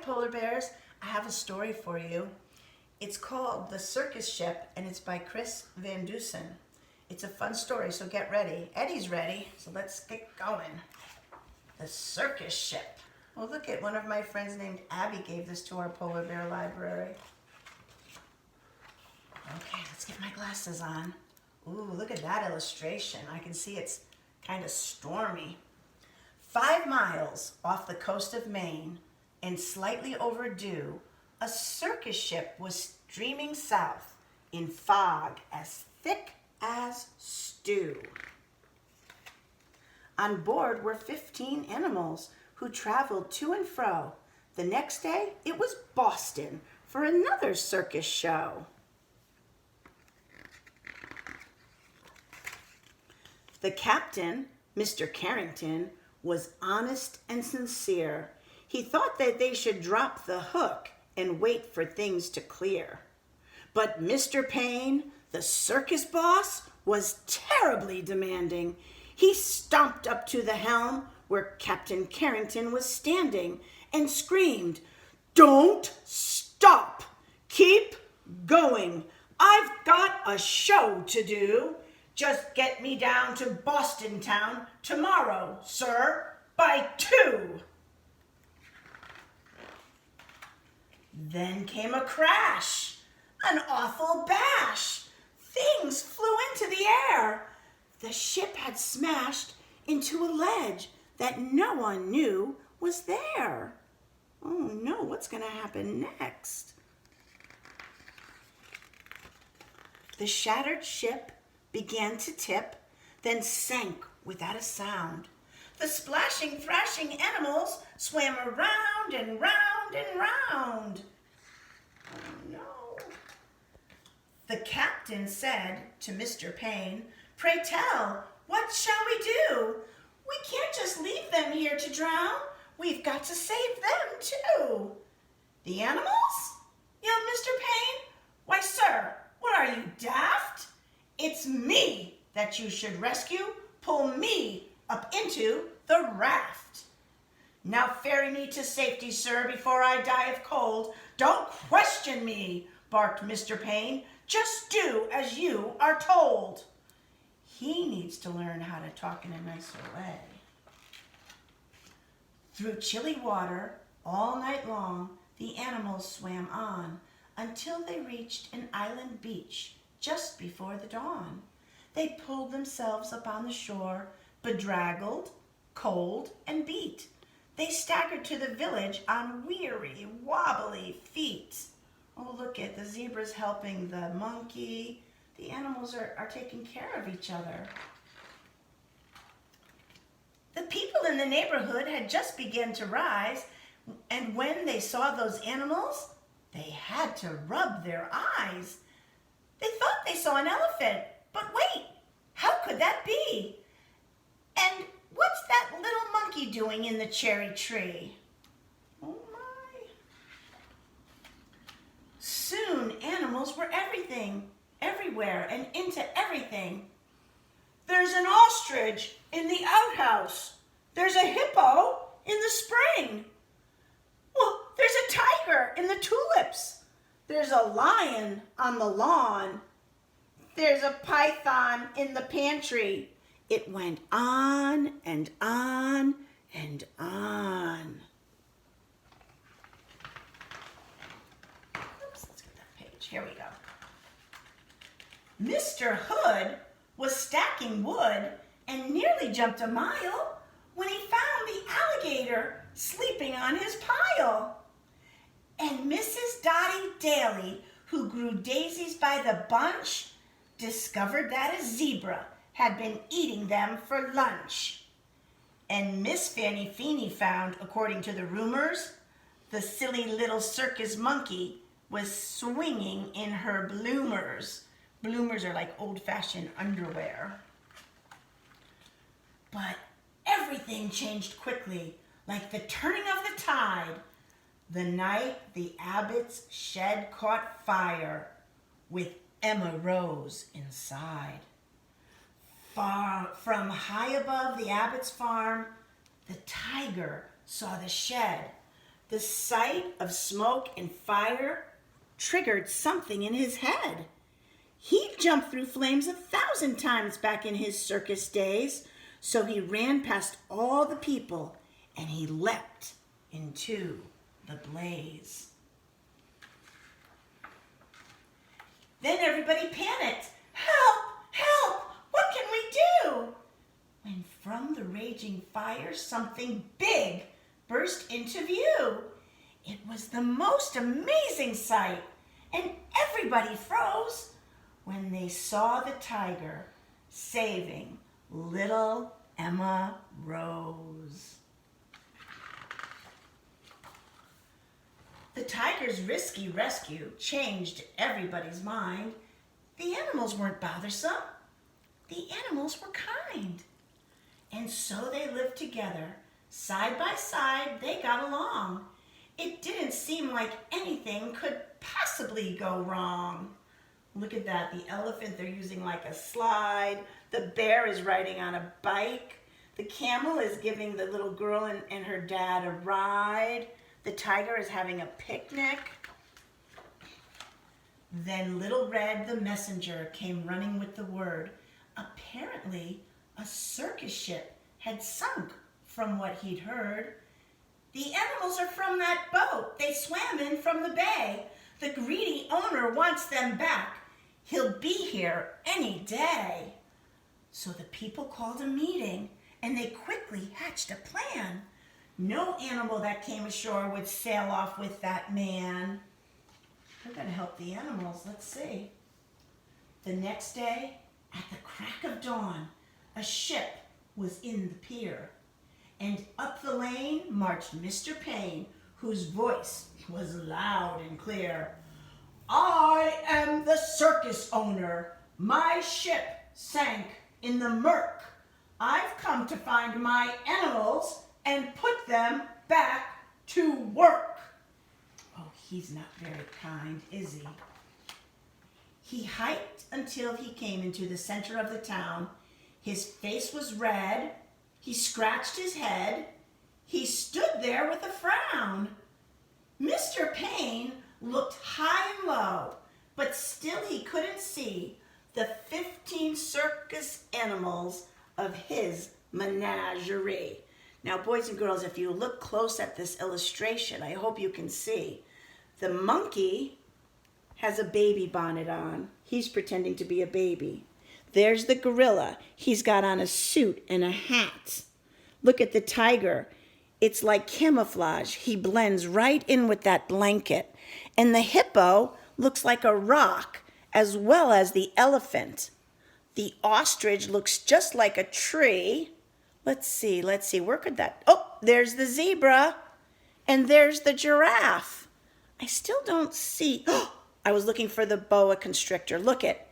polar bears. I have a story for you. It's called The Circus Ship, and it's by Chris Van Dusen. It's a fun story, so get ready. Eddie's ready, so let's get going. The Circus Ship. Well, look at one of my friends named Abby gave this to our polar bear library. Okay, let's get my glasses on. Ooh, look at that illustration. I can see it's kind of stormy. 5 miles off the coast of Maine and slightly overdue, a circus ship was streaming south in fog as thick as stew. On board were 15 animals who traveled to and fro. The next day, it was Boston for another circus show. The captain, Mr. Carrington, was honest and sincere. He thought that they should drop the hook and wait for things to clear. But Mr. Payne, the circus boss, was terribly demanding. He stomped up to the helm where Captain Carrington was standing and screamed, "Don't stop! Keep going! I've got a show to do. Just get me down to Boston town tomorrow, sir, by 2. Then came a crash, an awful bash. Things flew into the air. The ship had smashed into a ledge that no one knew was there. Oh no, what's going to happen next? The shattered ship began to tip, then sank without a sound. The splashing, thrashing animals swam around and round and round. Oh no. The captain said to Mr. Payne, "Pray tell, what shall we do? We can't just leave them here to drown. We've got to save them too." "The animals?" yelled Mr. Payne. "Why, sir, what are you, daft? It's me that you should rescue. Pull me up into the raft." "Now ferry me to safety, sir, before I die of cold." "Don't question me," barked Mr. Payne. "Just do as you are told." He needs to learn how to talk in a nicer way. Through chilly water all night long, the animals swam on until they reached an island beach just before the dawn. They pulled themselves up on the shore, bedraggled, cold, and beat. They staggered to the village on weary, wobbly feet. Oh, look at the zebra's helping the monkey. The animals are taking care of each other. The people in the neighborhood had just begun to rise, and when they saw those animals, they had to rub their eyes. They thought they saw an elephant, but wait, how could that be? And what's that little monkey doing in the cherry tree? Oh my. Soon animals were everything, everywhere, and into everything. There's an ostrich in the outhouse. There's a hippo in the spring. Well, there's a tiger in the tulips. There's a lion on the lawn. There's a python in the pantry. It went on and on and on. Oops, let's get that page. Here we go. Mr. Hood was stacking wood and nearly jumped a mile when he found the alligator sleeping on his pile. And Mrs. Dottie Daly, who grew daisies by the bunch, discovered that a zebra had been eating them for lunch. And Miss Fanny Feeny found, according to the rumors, the silly little circus monkey was swinging in her bloomers. Bloomers are like old-fashioned underwear. But everything changed quickly, like the turning of the tide. The night the Abbott's shed caught fire, with Emma Rose inside. Far from high above the Abbott's farm, the tiger saw the shed, The sight of smoke and fire triggered something in his head. He'd jumped through flames 1,000 times back in his circus days, so he ran past all the people and he leapt into the blaze. Then everybody panicked. Help! Help! What can we do? When from the raging fire something big burst into view. It was the most amazing sight, and everybody froze when they saw the tiger saving little Emma Rose. The tiger's risky rescue changed everybody's mind. The animals weren't bothersome. The animals were kind. And so they lived together. Side by side, they got along. It didn't seem like anything could possibly go wrong. Look at that, the elephant they're using like a slide. The bear is riding on a bike. The camel is giving the little girl and her dad a ride. The tiger is having a picnic. Then Little Red the messenger came running with the word. Apparently, a circus ship had sunk from what he'd heard. The animals are from that boat. They swam in from the bay. The greedy owner wants them back. He'll be here any day. So the people called a meeting and they quickly hatched a plan. No animal that came ashore would sail off with that man. We're going to help the animals. Let's see. The next day, at the crack of dawn, a ship was in the pier. And up the lane marched Mr. Payne, whose voice was loud and clear. I am the circus owner. My ship sank in the murk. I've come to find my animals and put them back to work. Oh, he's not very kind, is he? He hiked until he came into the center of the town. His face was red. He scratched his head. He stood there with a frown. Mr. Payne looked high and low, but still he couldn't see the 15 circus animals of his menagerie. Now, boys and girls, if you look close at this illustration, I hope you can see. The monkey has a baby bonnet on. He's pretending to be a baby. There's the gorilla. He's got on a suit and a hat. Look at the tiger. It's like camouflage. He blends right in with that blanket. And the hippo looks like a rock, as well as the elephant. The ostrich looks just like a tree. Let's see. Where could that... Oh, there's the zebra. And there's the giraffe. I still don't see... Oh, I was looking for the boa constrictor. Look it.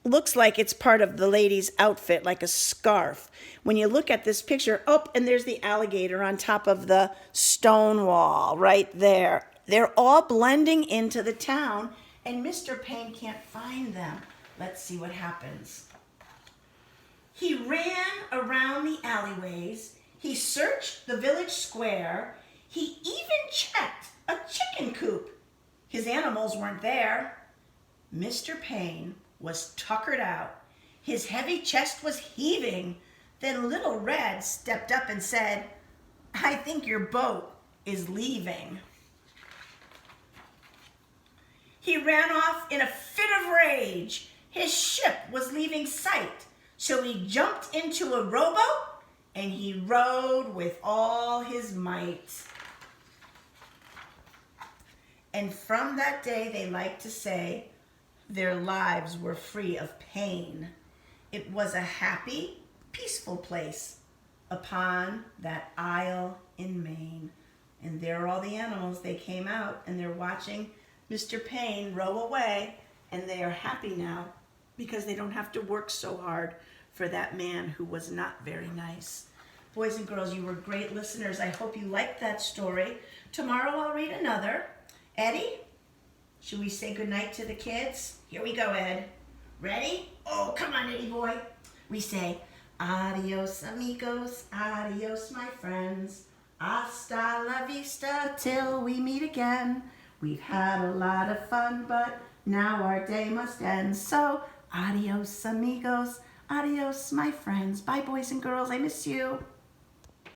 Looks like it's part of the lady's outfit, like a scarf. When you look at this picture, oh, and there's the alligator on top of the stone wall right there. They're all blending into the town, and Mr. Payne can't find them. Let's see what happens. He ran around the alleyways. He searched the village square. He even checked a chicken coop. His animals weren't there. Mr. Payne was tuckered out. His heavy chest was heaving. Then Little Red stepped up and said, I think your boat is leaving. He ran off in a fit of rage. His ship was leaving sight. So he jumped into a rowboat and he rowed with all his might. And from that day, they like to say, their lives were free of pain. It was a happy, peaceful place upon that isle in Maine. And there are all the animals. They came out and they're watching Mr. Payne row away, and they are happy now because they don't have to work so hard for that man who was not very nice. Boys and girls, you were great listeners. I hope you liked that story. Tomorrow I'll read another. Eddie, should we say goodnight to the kids? Here we go, Ed. Ready? Oh, come on, Eddie boy. We say, adios, amigos, adios, my friends. Hasta la vista till we meet again. We've had a lot of fun, but now our day must end. So, adios, amigos. Adios, my friends. Bye, boys and girls. I miss you.